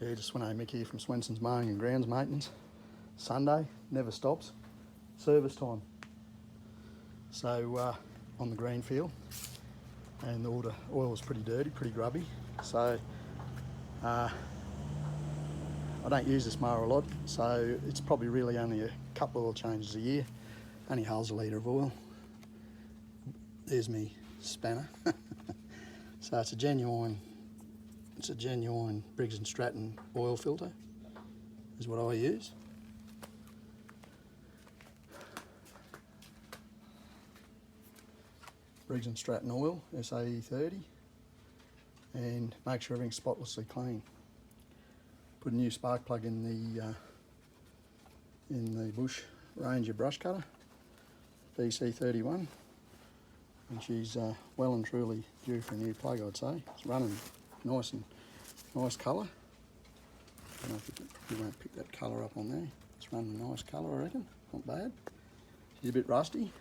Yeah, just went home Mick here from Swenson's Mowing and Grounds Maintenance. Sunday, never stops. Service time. So on the Greenfield, and the oil was pretty dirty, pretty grubby. So I don't use this mower a lot, so it's probably really only a couple of oil changes a year. Only holds a litre of oil. There's me spanner. So it's a genuine Briggs and Stratton oil filter is what I use. Briggs and Stratton oil, SAE 30, and make sure everything's spotlessly clean. Put a new spark plug in the Bush Ranger brush cutter, BC31, and she's well and truly due for a new plug, I'd say. It's running nice colour. I don't know if you won't pick that colour up on there. It's running a nice colour, I reckon. Not bad. She's a bit rusty.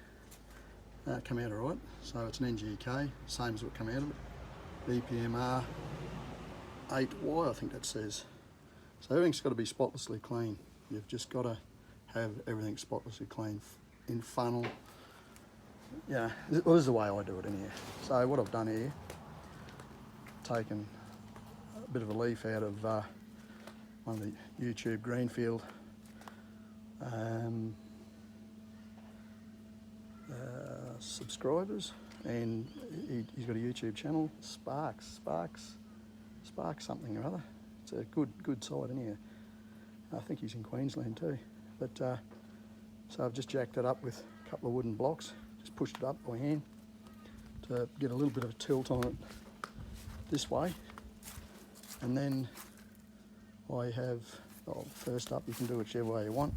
Come out alright. So it's an NGK, same as what come out of it. BPMR 8Y, I think that says. So everything's got to be spotlessly clean. You've just got to have everything spotlessly clean in funnel. Yeah, this is the way I do it in here. So what I've done here, taken a bit of a leaf out of one of the YouTube Greenfield subscribers, and he's got a YouTube channel, Sparks something or other. It's a good site in here. I think he's in Queensland too. But so I've just jacked it up with a couple of wooden blocks, just pushed it up by hand to get a little bit of a tilt on it this way. And then I have, well, first up, you can do whichever way you want.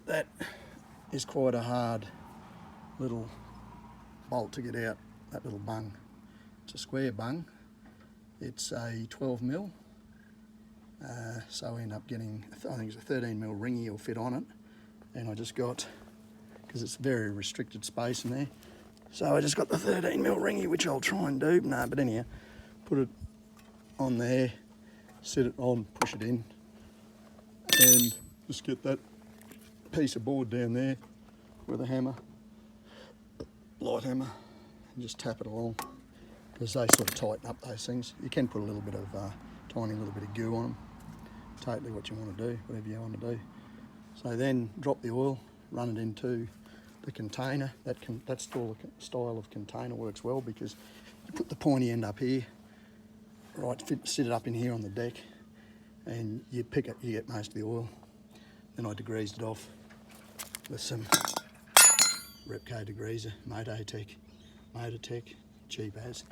That is quite a hard little bolt to get out, that little bung. It's a square bung. It's a 12mm, so I end up getting, I think it's a 13mm ringy will fit on it, and I just got, because it's very restricted space in there, so I just got the 13mm ringy, which I'll try and do. No, but anyhow, put it on there, set it on, push it in, and just get that piece of board down there with a hammer, light hammer, and just tap it along, because they sort of tighten up those things. You can put a little bit of tiny little bit of goo on them, totally what you want to do, whatever you want to do. So then drop the oil, run it into the container. That style of container works well, because you put the pointy end up here, right, sit it up in here on the deck, and you pick it, you get most of the oil. Then I degreased it off with some Repco degreaser, Motortech, cheap as.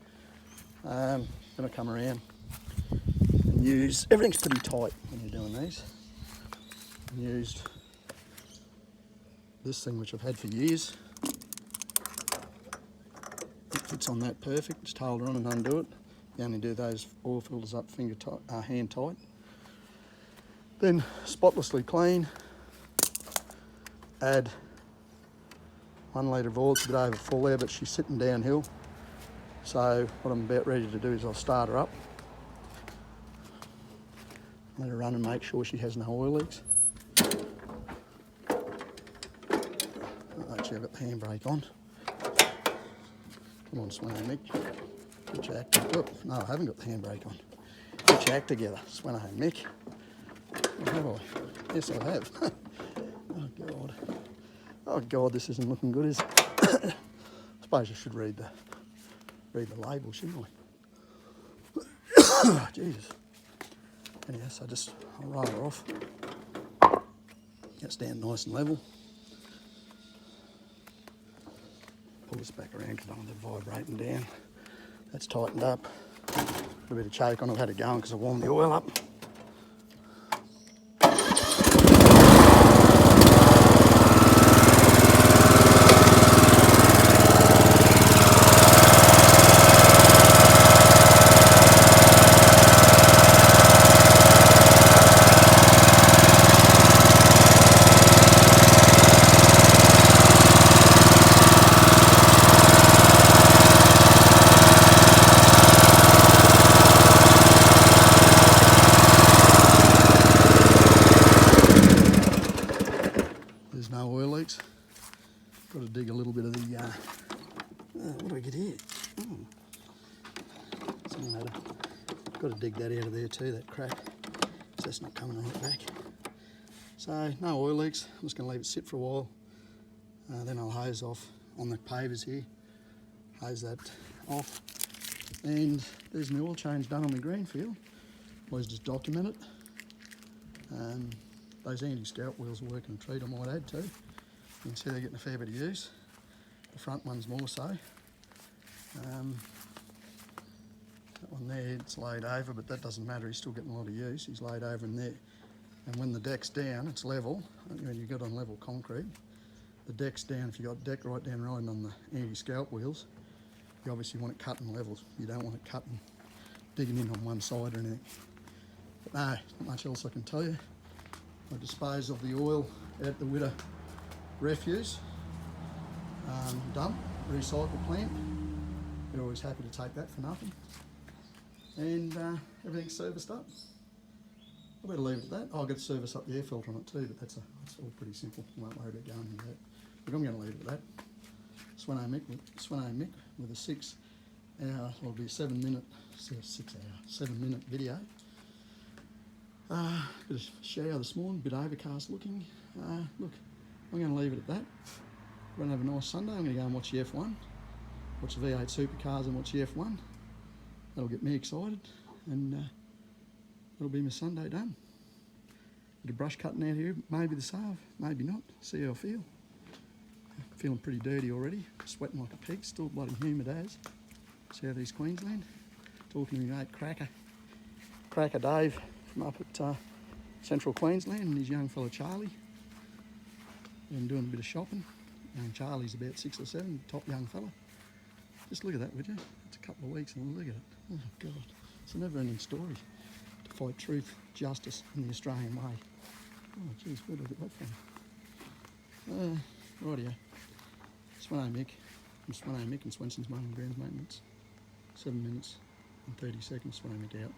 Then I come around and use, everything's pretty tight when you're doing these. I used this thing, which I've had for years. It fits on that perfect, just hold it on and undo it. You only do those oil filters up hand tight. Then spotlessly clean, add 1 litre of oil. It's a bit over full there, but she's sitting downhill. So what I'm about ready to do is I'll start her up, let her run and make sure she has no oil leaks. Actually, I've got the handbrake on. Come on, Swanno Mick. Get your act together. Oh, no, I haven't got the handbrake on. Get your act together, Swanno Mick. Oh, have I? Yes, I have. Oh, God. Oh, God, this isn't looking good, is it? I suppose I should read the label, shouldn't I? Oh, Jesus. Anyhow, so I'll roll her off. Gets down nice and level. Pull this back around because I don't want it vibrating down. That's tightened up. A bit of choke on. I've had it going because I warmed the oil up. matter. Got to dig that out of there too, that crack, so that's not coming right back. So no oil leaks. I'm just going to leave it sit for a while. Then I'll hose off on the pavers here. Hose that off. And there's my oil change done on my Greenfield. Always just document it. Those anti-scalp wheels are working a treat, I might add too. You can see they're getting a fair bit of use. The front one's more so. That one there, it's laid over, but that doesn't matter, he's still getting a lot of use. He's laid over in there. And when the deck's down, it's level. When you got on level concrete, the deck's down. If you've got deck right down riding on the anti-scalp wheels, you obviously want it cut in levels. You don't want it cut and digging in on one side or anything. But no, not much else I can tell you. I dispose of the oil out the Witter refuse dump, recycle plant. They're always happy to take that for nothing. And everything's serviced up. I better leave it at that. Oh, I've got to service up the air filter on it too, but that's all pretty simple. I won't worry about going into that. But I'm going to leave it at that. Sweno Mick with a 6 hour, well, it'll be a 7 minute video. Bit of shower this morning, bit overcast looking. Look, I'm going to leave it at that. We're going to have a nice Sunday. I'm going to go and watch the F1, watch the V8 supercars and watch the F1. That'll get me excited, and that'll be my Sunday done. Bit of brush cutting out here, maybe the salve, maybe not. See how I feel. Feeling pretty dirty already, sweating like a pig, still bloody humid as. South East Queensland. Talking to my mate Cracker Dave from up at Central Queensland, and his young fella Charlie. Been doing a bit of shopping. Young Charlie's about 6 or 7, top young fella. Just look at that, would you? It's a couple of weeks and look at it. Oh God, it's a never-ending story to fight truth, justice in the Australian way. Oh geez, where did I get that from? Rightio. Sweno Mick. I'm Sweno Mick and Swenson's Mowing and Grounds Maintenance. 7 minutes and 30 seconds, Sweno Mick out.